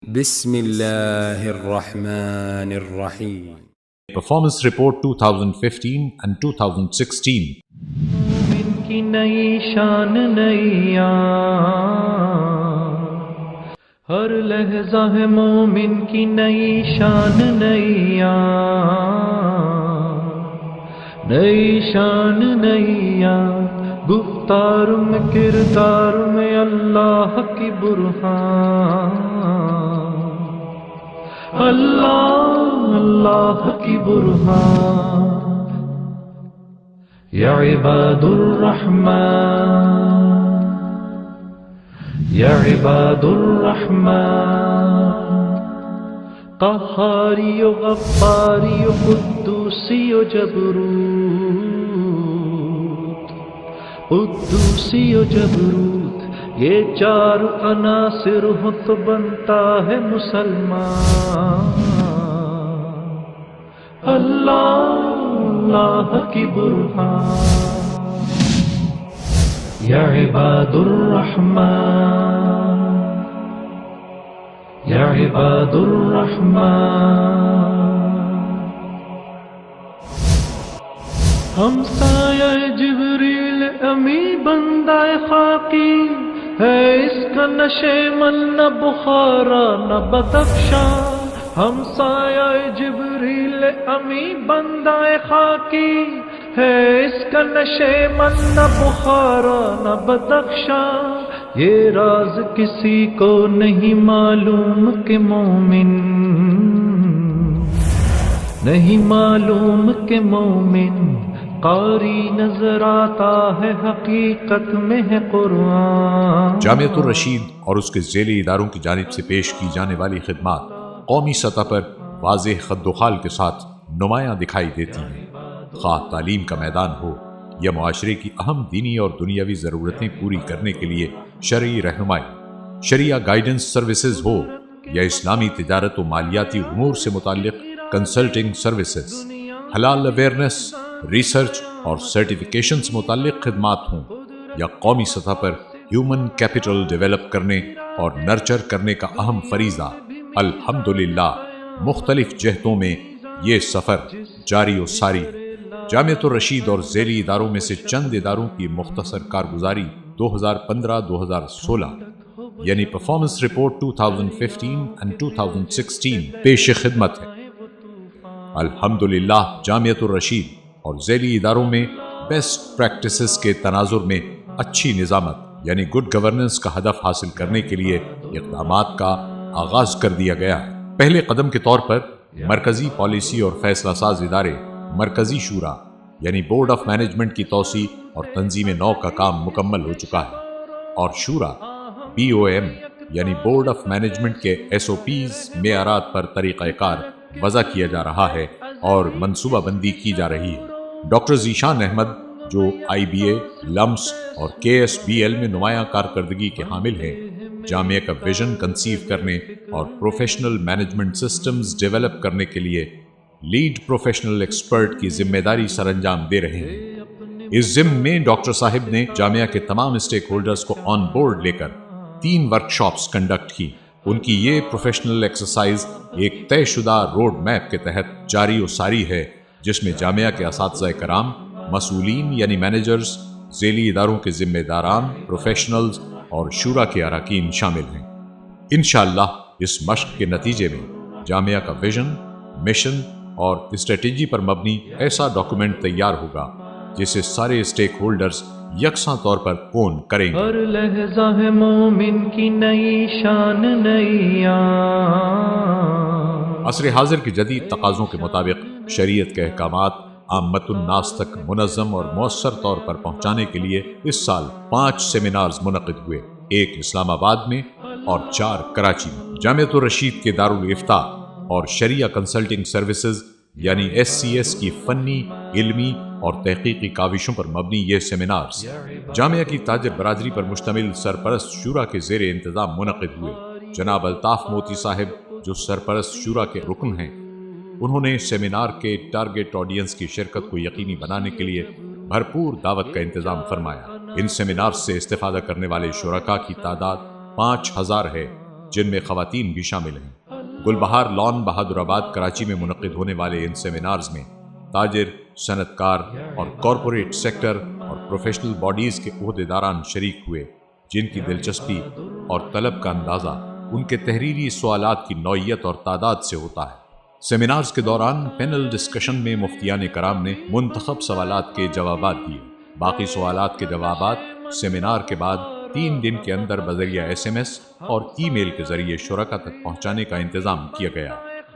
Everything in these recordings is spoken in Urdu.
بسم الله الرحمن الرحيم. Performance Report 2015 and 2016. مومن کی نئی شان نیا، ہر لحظہ ہے مومن کی نئی شان نیا، نئی شان نیا، گفتار میں کردار میں اللہ کی برہان، اللہ کی برہان۔ یا عباد الرحمن، یا عباد الرحمن، قہاری و غفاری و قدوسی و جبروت، قدوسی و جبروت، یہ چار عناصر ہو تو بنتا ہے مسلمان۔ اللہ کی برہان۔ یا عباد الرحمن، یا عباد الرحمن، ہم سایہ جبریل امی بندہ خاکی ہے، اس کا نشے من نہ بخارا نہ بدخشاں، ہم سایہ جبریل امی بندہ خاکی ہے، اس کا نشے من نہ بخارا نہ بدخشاں، یہ راز کسی کو نہیں معلوم کہ مومن، نہیں معلوم کہ مومن قاری نظر آتا ہے، حقیقت میں ہے قرآن۔ جامعۃ الرشید اور اس کے ذیلی اداروں کی جانب سے پیش کی جانے والی خدمات قومی سطح پر واضح خد و خال کے ساتھ نمایاں دکھائی دیتی ہیں، خواہ تعلیم کا میدان ہو یا معاشرے کی اہم دینی اور دنیاوی ضرورتیں پوری کرنے کے لیے شرعی رہنمائی، شریعہ گائیڈنس سروسز ہو یا اسلامی تجارت و مالیاتی امور سے متعلق کنسلٹنگ سروسز، حلال اویئرنس، ریسرچ اور سرٹیفیکیشن سے متعلق خدمات ہوں، یا قومی سطح پر ہیومن کیپٹل ڈیولپ کرنے اور نرچر کرنے کا اہم فریضہ، الحمدللہ مختلف جہتوں میں یہ سفر جاری و ساری۔ جامعۃ الرشید اور ذیلی اداروں میں سے چند اداروں کی مختصر کارگزاری 2015-2016 یعنی پرفارمنس رپورٹ 2015 and 2016 پیش خدمت ہے۔ الحمدللہ جامعۃ الرشید اور ذیلی اداروں میں بیسٹ پریکٹسز کے تناظر میں اچھی نظامت یعنی گڈ گورننس کا ہدف حاصل کرنے کے لیے اقدامات کا آغاز کر دیا گیا ہے۔ پہلے قدم کے طور پر مرکزی پالیسی اور فیصلہ ساز ادارے مرکزی شورا یعنی بورڈ آف مینجمنٹ کی توسیع اور تنظیم نو کا کام مکمل ہو چکا ہے، اور شورا BOM یعنی بورڈ آف مینجمنٹ کے SOPs معیارات پر طریقہ کار وضع کیا جا رہا ہے اور منصوبہ بندی کی جا رہی ہے۔ ڈاکٹر ذیشان احمد جو IBA، لمس اور KSBL میں نمایاں کارکردگی کے حامل ہیں، جامعہ کا ویژن کنسیو کرنے اور پروفیشنل مینجمنٹ سسٹمز ڈیولپ کرنے کے لیے لیڈ پروفیشنل ایکسپرٹ کی ذمہ داری سر انجام دے رہے ہیں۔ اس ضمن میں ڈاکٹر صاحب نے جامعہ کے تمام اسٹیک ہولڈرز کو آن بورڈ لے کر 3 ورکشاپس کنڈکٹ کی۔ ان کی یہ پروفیشنل ایکسرسائز ایک طے شدہ روڈ میپ کے تحت جاری و ساری ہے، جس میں جامعہ کے اساتذہ کرام، مسئولین یعنی مینیجرز، ذیلی اداروں کے ذمہ داران، پروفیشنلز اور شورا کے اراکین شامل ہیں۔ انشاءاللہ اس مشق کے نتیجے میں جامعہ کا ویژن، مشن اور اسٹریٹجی پر مبنی ایسا ڈاکومنٹ تیار ہوگا جسے سارے اسٹیک ہولڈرز یکساں طور پر اون کریں گے۔ ہر لحظہ ہے مومن کی نئی شان نیا۔ عصر حاضر کے جدید تقاضوں کے مطابق شریعت کے احکامات عامت الناس تک منظم اور مؤثر طور پر پہنچانے کے لیے اس سال 5 سیمینارز منعقد ہوئے، 1 اسلام آباد میں اور 4 کراچی میں۔ جامعۃ الرشید کے دارالافتاء اور شریعہ کنسلٹنگ سروسز یعنی SCS کی فنی، علمی اور تحقیقی کاوشوں پر مبنی یہ سیمینارز جامعہ کی تاجر برادری پر مشتمل سرپرست شورا کے زیر انتظام منعقد ہوئے۔ جناب الطاف موتی صاحب جو سرپرست شورا کے رکن ہیں، انہوں نے سیمینار کے ٹارگٹ آڈینس کی شرکت کو یقینی بنانے کے لیے بھرپور دعوت کا انتظام فرمایا۔ ان سیمینار سے استفادہ کرنے والے شرکاء کی تعداد 5000 ہے، جن میں خواتین بھی شامل ہیں۔ گلبہار لان بہادر آباد کراچی میں منعقد ہونے والے ان سیمینارز میں تاجر، صنعت کار اور کارپوریٹ سیکٹر اور پروفیشنل باڈیز کے عہدیداران شریک ہوئے، جن کی دلچسپی اور طلب کا اندازہ ان کے تحریری سوالات کی نوعیت اور تعداد سے ہوتا ہے۔ سیمینارز کے دوران پینل ڈسکشن میں مفتیان کرام نے منتخب سوالات کے جوابات دیے۔ باقی سوالات کے جوابات سیمینار کے بعد 3 دن کے اندر بذریعہ SMS اور ای میل کے ذریعے شرکاء تک پہنچانے کا انتظام کیا گیا۔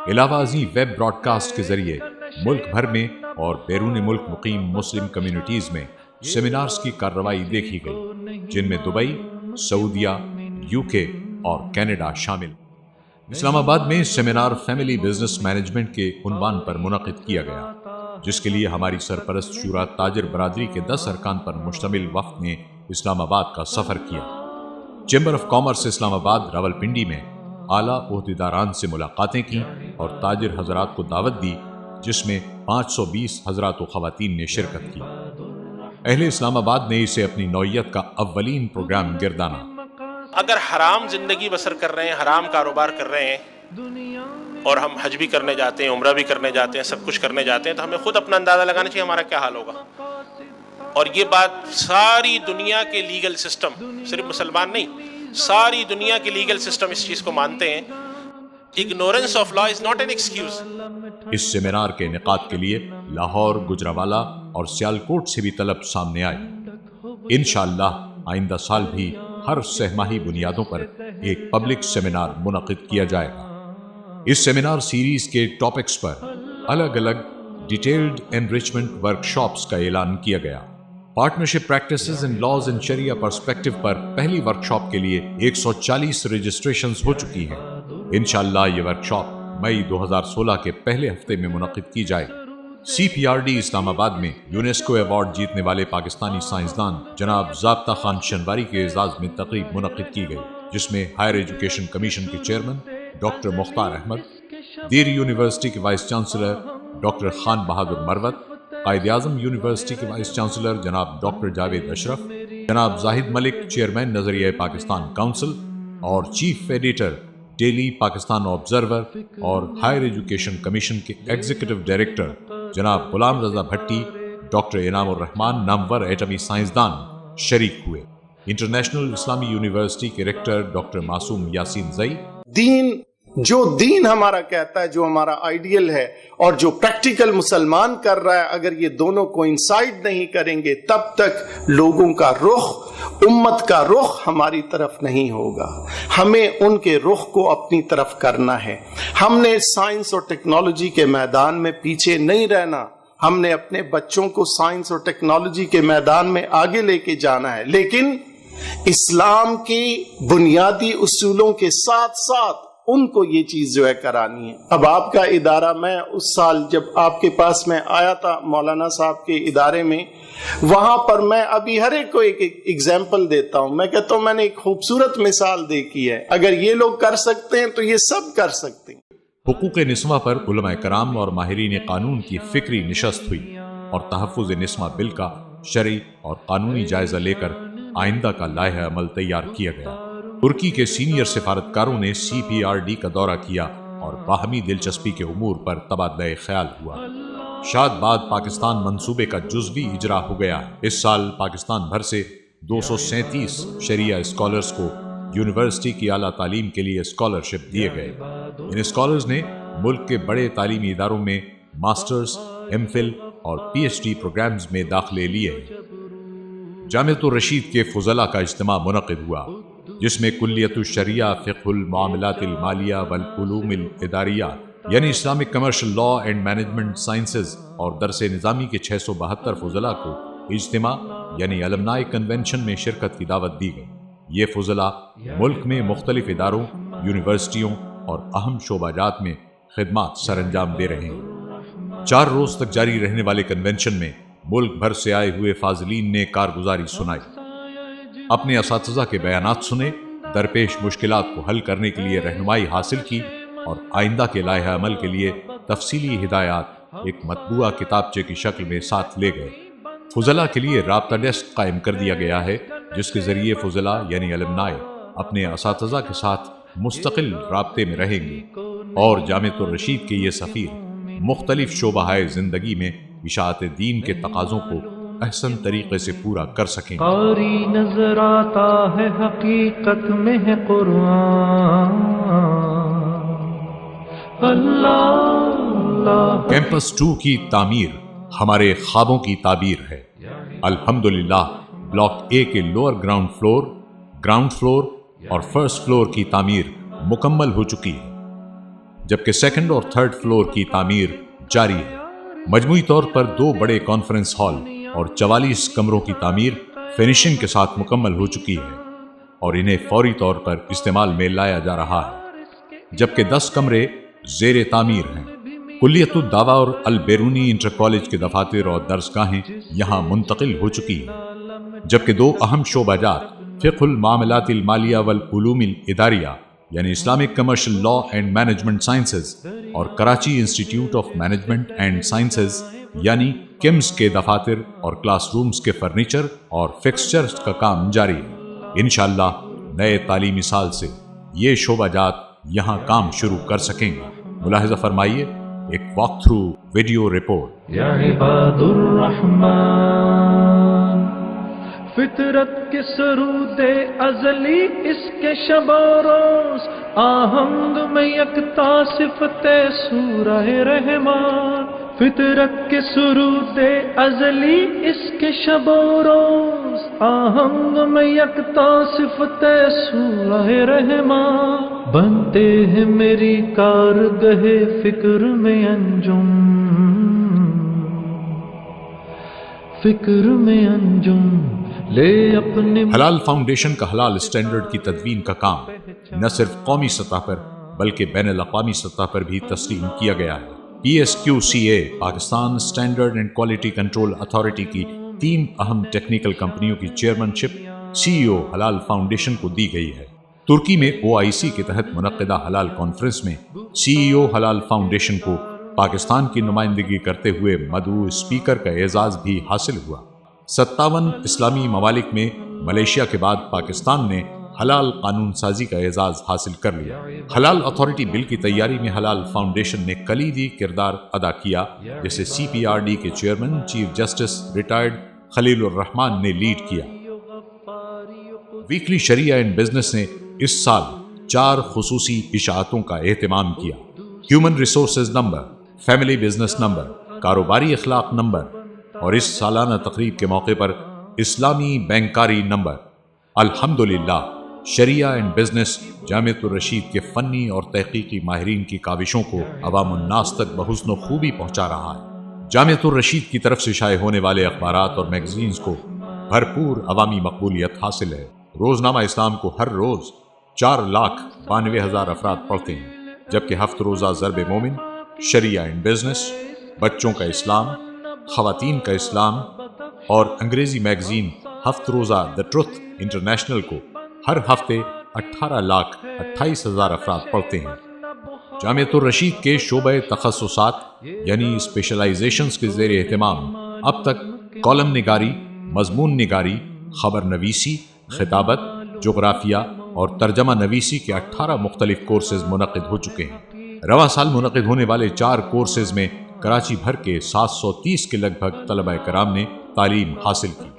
علاوہ ازیں ویب براڈ کاسٹ کے ذریعے ملک بھر میں اور بیرون ملک مقیم مسلم کمیونٹیز میں سیمینارز کی کارروائی دیکھی گئی، جن میں دبئی، سعودیہ، UK اور کینیڈا شامل۔ اسلام آباد میں سیمینار فیملی بزنس مینجمنٹ کے عنوان پر منعقد کیا گیا، جس کے لیے ہماری سرپرست شورا تاجر برادری کے 10 ارکان پر مشتمل وفد نے اسلام آباد کا سفر کیا۔ چیمبر آف کامرس اسلام آباد راولپنڈی میں اعلیٰ عہدیداران سے ملاقاتیں کی اور تاجر حضرات کو دعوت دی، جس میں 520 حضرات و خواتین نے شرکت کی۔ اہل اسلام آباد نے اسے اپنی نوعیت کا اولین پروگرام گردانا۔ اگر حرام زندگی بسر کر رہے ہیں، حرام کاروبار کر رہے ہیں اور ہم حج بھی کرنے جاتے ہیں، عمرہ بھی کرنے جاتے ہیں، سب کچھ کرنے جاتے ہیں، تو ہمیں خود اپنا اندازہ لگانا چاہیے ہمارا کیا حال ہوگا۔ اور یہ بات ساری دنیا کے لیگل سسٹم، صرف مسلمان نہیں، ساری دنیا کے لیگل سسٹم اس چیز کو مانتے ہیں۔ Ignorance of law is not an excuse۔ اس سیمینار کے انعقاد کے لیے لاہور، گجرانوالہ اور سیالکوٹ سے بھی طلب سامنے آئے۔ انشاءاللہ آئندہ سال بھی ہر سہ ماہی بنیادوں پر ایک پبلک سیمینار منعقد کیا جائے گا۔ اس سیمینار سیریز کے ٹاپکس پر الگ الگ ڈیٹیلڈ انریچمنٹ ورکشاپس کا اعلان کیا گیا۔ Partnership practices and laws in شریعہ پرسپیکٹو پر پہلی ورکشاپ کے لیے 140 رجسٹریشنز ہو چکی ہیں۔ انشاءاللہ یہ ورکشاپ مئی 2016 کے پہلے ہفتے میں منعقد کی جائے گی۔ CPRD اسلام آباد میں یونیسکو ایوارڈ جیتنے والے پاکستانی سائنسدان جناب ضابطہ خان شنواری کے اعزاز میں تقریب منعقد کی گئی، جس میں ہائر ایجوکیشن کمیشن کے چیئرمین ڈاکٹر مختار احمد، دیر یونیورسٹی کے وائس چانسلر ڈاکٹر خان بہادر مروت، قائد اعظم یونیورسٹی کے وائس چانسلر جناب ڈاکٹر جاوید اشرف، جناب زاہد ملک چیئرمین نظریہ پاکستان کونسل اور chief editor daily Pakistan observer اور ہائر ایجوکیشن کمیشن کے ایگزیکٹو ڈائریکٹر جناب غلام رضا بھٹی، ڈاکٹر انعام الرحمان نامور ایٹمی سائنسدان شریک ہوئے۔ انٹرنیشنل اسلامی یونیورسٹی کے ریکٹر ڈاکٹر معصوم یاسین زئی، دین ہمارا کہتا ہے، جو ہمارا آئیڈیل ہے اور جو پریکٹیکل مسلمان کر رہا ہے، اگر یہ دونوں کوئنسائڈ نہیں کریں گے تب تک لوگوں کا رخ، امت کا رخ ہماری طرف نہیں ہوگا۔ ہمیں ان کے رخ کو اپنی طرف کرنا ہے۔ ہم نے سائنس اور ٹیکنالوجی کے میدان میں پیچھے نہیں رہنا، ہم نے اپنے بچوں کو سائنس اور ٹیکنالوجی کے میدان میں آگے لے کے جانا ہے، لیکن اسلام کی بنیادی اصولوں کے ساتھ ساتھ ان کو یہ چیز جو ہے کرانی ہے۔ اب آپ کا ادارہ، میں اس سال جب آپ کے پاس میں آیا تھا مولانا صاحب کے ادارے میں، وہاں پر میں ابھی ہر ایک کو ایک ایگزامپل دیتا ہوں۔ میں کہتا ہوں میں نے ایک خوبصورت مثال دیکھی ہے، اگر یہ لوگ کر سکتے ہیں تو یہ سب کر سکتے ہیں۔ حقوق نسواں پر علماء کرام اور ماہرین قانون کی فکری نشست ہوئی اور تحفظ نسواں بل کا شرعی اور قانونی جائزہ لے کر آئندہ کا لائحہ عمل تیار کیا گیا۔ ترکی کے سینئر سفارتکاروں نے CPRD کا دورہ کیا اور باہمی دلچسپی کے امور پر تبادلہ خیال ہوا۔ شاد بعد پاکستان منصوبے کا جزوی اجرا ہو گیا ہے۔ اس سال پاکستان بھر سے 237 شریعہ اسکالرز کو یونیورسٹی کی اعلیٰ تعلیم کے لیے اسکالرشپ دیے گئے۔ ان اسکالرز نے ملک کے بڑے تعلیمی اداروں میں ماسٹرز، MPhil اور PhD پروگرامز میں داخلے لیے ہیں۔ جامعۃ الرشید کے فضلاء کا اجتماع منعقد ہوا، جس میں کلیت الشریعہ فقہ المعاملات المالیہ والعلوم الاداریہ یعنی Islamic commercial law and management sciences اور درس نظامی کے 672 فضلاء کو اجتماع یعنی المنائی کنونشن میں شرکت کی دعوت دی گئی۔ یہ فضلاء ملک میں مختلف اداروں، یونیورسٹیوں اور اہم شعبہ جات میں خدمات سر انجام دے رہے ہیں۔ 4 روز تک جاری رہنے والے کنونشن میں ملک بھر سے آئے ہوئے فاضلین نے کارگزاری سنائی، اپنے اساتذہ کے بیانات سنے، درپیش مشکلات کو حل کرنے کے لیے رہنمائی حاصل کی اور آئندہ کے لائحہ عمل کے لیے تفصیلی ہدایات ایک مطبوعہ کتابچے کی شکل میں ساتھ لے گئے۔ فضلاء کے لیے رابطہ ڈیسک قائم کر دیا گیا ہے، جس کے ذریعے فضلاء یعنی المنائی اپنے اساتذہ کے ساتھ مستقل رابطے میں رہیں گے اور جامعۃ الرشید کے یہ سفیر مختلف شعبۂ زندگی میں اشاعت دین کے تقاضوں کو احسن طریقے سے پورا کر سکیں۔ قاری نظر آتا ہے حقیقت میں ہے قرآن، اللہ۔ کیمپس 2 کی تعمیر ہمارے خوابوں کی تعبیر ہے۔ الحمدللہ بلاک اے کے لوور گراؤنڈ فلور اور فرسٹ فلور کی تعمیر مکمل ہو چکی ہے، جبکہ سیکنڈ اور تھرڈ فلور کی تعمیر جاری ہے۔ مجموعی طور پر 2 بڑے کانفرنس ہال اور 44 کمروں کی تعمیر فنیشنگ کے ساتھ مکمل ہو چکی ہے اور انہیں فوری طور پر استعمال میں لایا جا رہا ہے، جبکہ 10 کمرے زیر تعمیر ہیں۔ کلیت الدعوہ اور البیرونی انٹر کالج کے دفاتر اور درسگاہیں یہاں منتقل ہو چکی ہیں، جبکہ 2 اہم شعبہ جات فقہ المعاملات المالیہ والعلوم الاداریہ یعنی Islamic commercial law and management sciences اور Karachi institute of management and sciences یعنی کمز کے دفاتر اور کلاس رومز کے فرنیچر اور فکسچرز کا کام جاری ہے۔ انشاءاللہ نئے تعلیمی سال سے یہ شعبہ جات یہاں کام شروع کر سکیں گے۔ ملاحظہ فرمائیے ایک واک تھرو ویڈیو رپورٹ۔ یا عباد الرحمن، فطرت کے سرود ازلی اس کے شب و روز، آہنگ میں یکتا صفت سورہ رحمان۔ فطرت کے سرود ازلی اس کے شب و روز، آہنگ میں یکتا صفت سورہ رحمان۔ بنتے ہیں میری کارگہ فکر میں انجم، فکر میں انجم لے اپنے۔ حلال فاؤنڈیشن کا حلال اسٹینڈرڈ کی تدوین کا کام نہ صرف قومی سطح پر بلکہ بین الاقوامی سطح پر بھی تسلیم کیا گیا ہے۔ PSQCA Pakistan standard and quality control authority کی 3 اہم ٹیکنیکل کمپنیوں کی چیئرمین-شپ CEO حلال فاؤنڈیشن کو دی گئی ہے۔ ترکی میں OIC کے تحت منعقدہ حلال کانفرنس میں CEO حلال فاؤنڈیشن کو پاکستان کی نمائندگی کرتے ہوئے مدعو اسپیکر کا اعزاز بھی حاصل ہوا۔ 57 اسلامی ممالک میں ملیشیا کے بعد پاکستان نے حلال قانون سازی کا اعزاز حاصل کر لیا۔ حلال اتھارٹی بل کی تیاری میں حلال فاؤنڈیشن نے کلیدی کردار ادا کیا، جسے CPRD کے چیئرمین چیف جسٹس ریٹائرڈ خلیل الرحمان نے لیڈ کیا۔ ویکلی شریعہ اینڈ بزنس نے اس سال 4 خصوصی اشاعتوں کا اہتمام کیا: human resources number, family business number, کاروباری اخلاق نمبر اور اس سالانہ تقریب کے موقع پر اسلامی بینکاری نمبر۔ الحمدللہ شریعہ اینڈ بزنس جامعۃ الرشید کے فنی اور تحقیقی ماہرین کی کاوشوں کو عوام الناس تک بحسن و خوبی پہنچا رہا ہے۔ جامعۃ الرشید کی طرف سے شائع ہونے والے اخبارات اور میگزینز کو بھرپور عوامی مقبولیت حاصل ہے۔ روزنامہ اسلام کو ہر روز 4,92,000 افراد پڑھتے ہیں، جبکہ ہفت روزہ ضرب مومن، شریعہ اینڈ بزنس، بچوں کا اسلام، خواتین کا اسلام اور انگریزی میگزین ہفت روزہ دی ٹروتھ انٹرنیشنل کو ہر ہفتے 18,28,000 افراد پڑھتے ہیں۔ جامعۃ الرشید کے شعبہ تخصصات یعنی اسپیشلائزیشنز کے زیر اہتمام اب تک کالم نگاری، مضمون نگاری، خبر نویسی، خطابت، جغرافیہ اور ترجمہ نویسی کے 18 مختلف کورسز منعقد ہو چکے ہیں۔ رواں سال منعقد ہونے والے 4 کورسز میں کراچی بھر کے 730 کے لگ بھگ طلبہ کرام نے تعلیم حاصل کی۔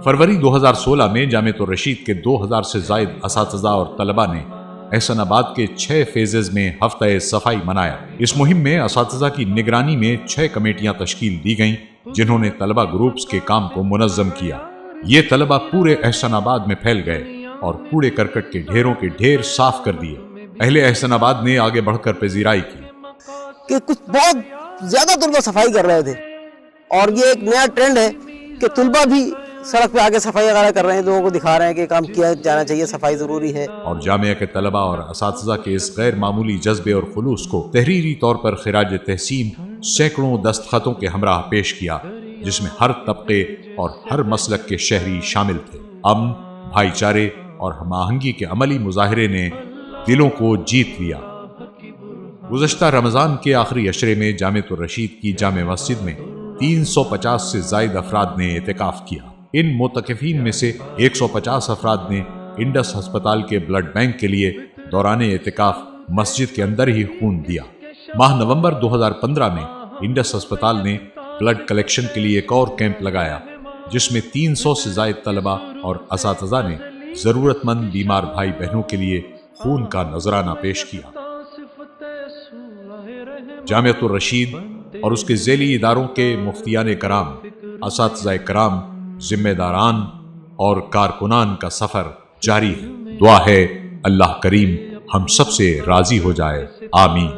فروری 2016 میں جامعۃ الرشید کے 2000 سے زائد اساتذہ اور طلبہ نے احسن آباد کے 6 فیزز میں ہفتہ صفائی منایا۔ اس مہم میں اساتذہ کی نگرانی میں 6 کمیٹیاں تشکیل دی گئیں، جنہوں نے طلبہ گروپس کے کام کو منظم کیا۔ یہ طلبہ پورے احسن آباد میں پھیل گئے اور کوڑے کرکٹ کے ڈھیروں کے ڈھیر صاف کر دیے۔ اہل احسن آباد نے آگے بڑھ کر پذیرائی کی کہ کچھ بہت زیادہ طلبہ صفائی کر رہے تھے، اور یہ ایک نیا ٹرینڈ ہے کہ طلبہ بھی سڑک پہ آگے صفائی وغیرہ کر رہے ہیں، لوگوں کو دکھا رہے ہیں کہ کام کیا جانا چاہیے، صفائی ضروری ہے۔ اور جامعہ کے طلبہ اور اساتذہ کے اس غیر معمولی جذبے اور خلوص کو تحریری طور پر خراج تحسین سینکڑوں دستخطوں کے ہمراہ پیش کیا، جس میں ہر طبقے اور ہر مسلک کے شہری شامل تھے۔ امن، بھائی چارے اور ہم آہنگی کے عملی مظاہرے نے دلوں کو جیت لیا۔ گزشتہ رمضان کے آخری عشرے میں جامعۃ الرشید کی جامع مسجد میں 350 سے زائد افراد نے اعتکاف کیا۔ ان معتکفین میں سے 150 افراد نے انڈس ہسپتال کے بلڈ بینک کے لیے دوران اعتکاف مسجد کے اندر ہی خون دیا۔ ماہ نومبر 2015 میں انڈس ہسپتال نے بلڈ کلیکشن کے لیے ایک اور کیمپ لگایا، جس میں 300 سے زائد طلبہ اور اساتذہ نے ضرورت مند بیمار بھائی بہنوں کے لیے خون کا نذرانہ پیش کیا۔ جامعۃ الرشید اور اس کے ذیلی اداروں کے مفتیان کرام، اساتذہ کرام، ذمہ داران اور کارکنان کا سفر جاری ہے۔ دعا ہے اللہ کریم ہم سب سے راضی ہو جائے، آمین۔